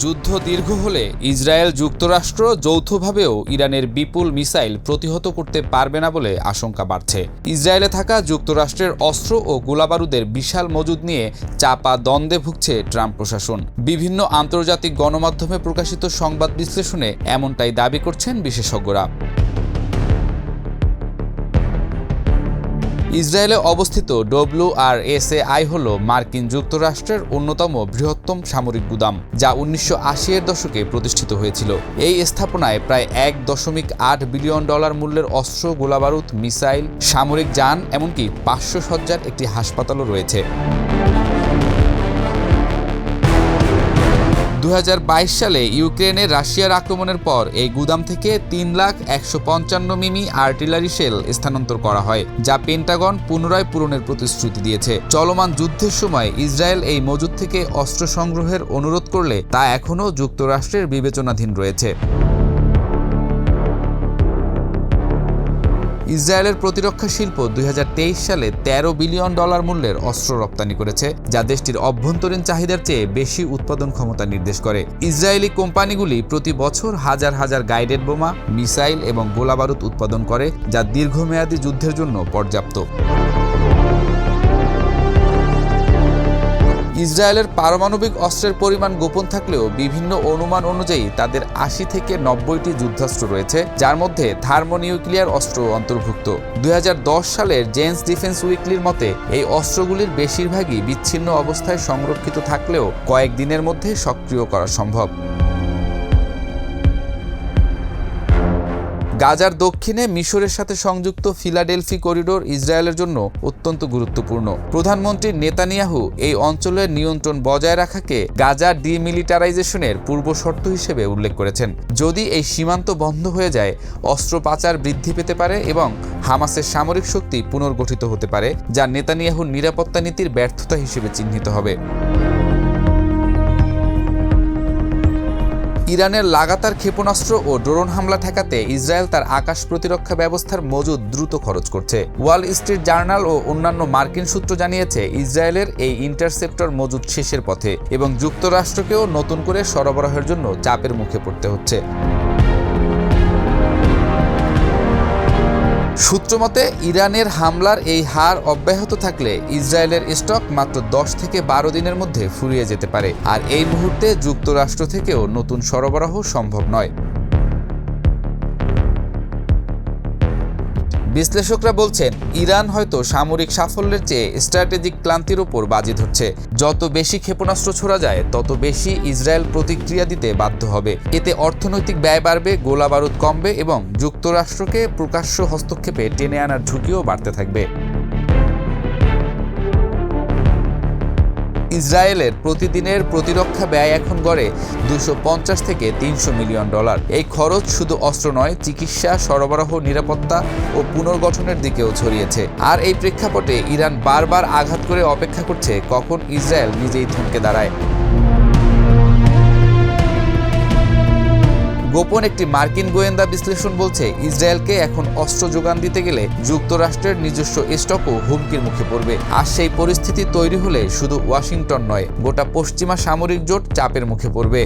যুদ্ধ দীর্ঘ হলে ইসরায়েল যুক্তরাষ্ট্র যৌথভাবেও ইরানের বিপুল মিসাইল প্রতিহত করতে পারবে না বলে আশঙ্কা বাড়ছে। ইসরায়েলে থাকা যুক্তরাষ্ট্রের অস্ত্র ও গোলাবারুদের বিশাল মজুদ নিয়ে চাপা দ্বন্দ্বে ভুগছে ট্রাম্প প্রশাসন। বিভিন্ন আন্তর্জাতিক গণমাধ্যমে প্রকাশিত সংবাদ বিশ্লেষণে এমনটাই দাবি করছেন বিশেষজ্ঞরা। ইসরায়েলে অবস্থিত WRSAI হল মার্কিন যুক্তরাষ্ট্রের অন্যতম বৃহত্তম সামরিক গুদাম, যা 1980-এর দশকে প্রতিষ্ঠিত হয়েছিল। এই স্থাপনায় প্রায় $1.8 বিলিয়ন মূল্যের অস্ত্র, গোলাবারুদ, মিসাইল, সামরিক যান, এমনকি 500 শয্যার একটি হাসপাতালও রয়েছে। 2022 সালে ইউক্রেনে রাশিয়ার আক্রমণের পর এই গুদাম থেকে 3,155 মিমি আর্টিলারি শেল স্থানান্তর করা হয়, যা পেন্টাগন পুনরায় পূরণের প্রতিশ্রুতি দিয়েছে। চলমান যুদ্ধের সময় ইসরায়েল এই মজুদ থেকে অস্ত্র সংগ্রহের অনুরোধ করলে তা এখনও যুক্তরাষ্ট্রের বিবেচনাধীন রয়েছে। ইসরায়েলের প্রতিরক্ষা শিল্প 2023 সালে $13 বিলিয়ন মূল্যের অস্ত্র রপ্তানি করেছে, যা দেশটির অভ্যন্তরীণ চাহিদার চেয়ে বেশি উৎপাদন ক্ষমতা নির্দেশ করে। ইসরায়েলি কোম্পানিগুলি প্রতি বছর হাজার হাজার গাইডেড বোমা, মিসাইল এবং গোলাবারুদ উৎপাদন করে, যা দীর্ঘমেয়াদী যুদ্ধের জন্য পর্যাপ্ত। ইসরায়েলের পারমাণবিক অস্ত্রের পরিমাণ গোপন থাকলেও বিভিন্ন অনুমান অনুযায়ী তাদের 80 থেকে 90টি যুদ্ধাস্ত্র রয়েছে, যার মধ্যে থার্মোনিউক্লিয়ার অস্ত্র অন্তর্ভুক্ত। 2010 সালের জেন্স ডিফেন্স উইকলির মতে এই অস্ত্রগুলির বেশিরভাগই বিচ্ছিন্ন অবস্থায় সংরক্ষিত থাকলেও কয়েকদিনের মধ্যে সক্রিয় করা সম্ভব। গাজার দক্ষিণে মিশরের সাথে সংযুক্ত ফিলাডেলফি করিডোর ইসরায়েলের জন্য অত্যন্ত গুরুত্বপূর্ণ। প্রধানমন্ত্রী নেতানিয়াহু এই অঞ্চলের নিয়ন্ত্রণ বজায় রাখাকে গাজা ডিমিলিটারাইজেশনের পূর্ব শর্ত হিসেবে উল্লেখ করেছেন। যদি এই সীমান্ত বন্ধ হয়ে যায়, অস্ত্র পাচার বৃদ্ধি পেতে পারে এবং হামাসের সামরিক শক্তি পুনর্গঠিত হতে পারে, যা নেতানিয়াহুর নিরাপত্তা নীতির ব্যর্থতা হিসেবে চিহ্নিত হবে। ইরানের লাগাতার ক্ষেপণাস্ত্র ও ড্রোন হামলা ঠেকাতে ইসরায়েল তার আকাশ প্রতিরক্ষা ব্যবস্থার মজুদ দ্রুত খরচ করছে। ওয়াল স্ট্রিট জার্নাল ও অন্যান্য মার্কিন সূত্র জানিয়েছে, ইসরায়েলের এই ইন্টারসেপ্টর মজুদ শেষের পথে এবং যুক্তরাষ্ট্রকেও নতুন করে সরবরাহের জন্য চাপের মুখে পড়তে হচ্ছে। সূত্রমতে ইরানের হামলার এই হার অব্যাহত থাকলে ইসরায়েলের স্টক মাত্র 10 থেকে 12 দিনের মধ্যে ফুরিয়ে যেতে পারে, আর এই মুহূর্তে যুক্তরাষ্ট্র থেকেও নতুন সরবরাহ সম্ভব নয়। বিশ্লেষকরা বলছেন, ইরান হয়তো সামরিক সাফল্যের চেয়ে স্ট্র্যাটেজিক ক্লান্তির উপর বাজি ধরছে। যত বেশি ক্ষেপণাস্ত্র ছোড়া যায়, তত বেশি ইসরায়েল প্রতিক্রিয়া দিতে বাধ্য হবে। এতে অর্থনৈতিক ব্যয় বাড়বে, গোলাবারুদ কমবে এবং যুক্তরাষ্ট্রকে প্রকাশ্য হস্তক্ষেপে টেনে আনার ঝুঁকিও বাড়তে থাকবে। ইসরায়েলের প্রতিদিনের প্রতিরক্ষা ব্যয় এখন গড়ে $250 থেকে $300 মিলিয়ন। এই খরচ শুধু অস্ত্র নয়, চিকিৎসা, সরবরাহ, নিরাপত্তা ও পুনর্গঠনের দিকেও ছড়িয়েছে। আর এই প্রেক্ষাপটে ইরান বারবার আঘাত করে অপেক্ষা করছে কখন ইসরায়েল নিজেই থমকে দাঁড়ায়। গোপন একটি মার্কিন গোয়েন্দা বিশ্লেষণ বলছে, ইসরায়েলকে এখন অস্ত্র যোগান দিতে গেলে যুক্তরাষ্ট্রের নিজস্ব স্টকও হুমকির মুখে পড়বে। আর সেই পরিস্থিতি তৈরি হলে শুধু ওয়াশিংটন নয়, গোটা পশ্চিমা সামরিক জোট চাপের মুখে পড়বে।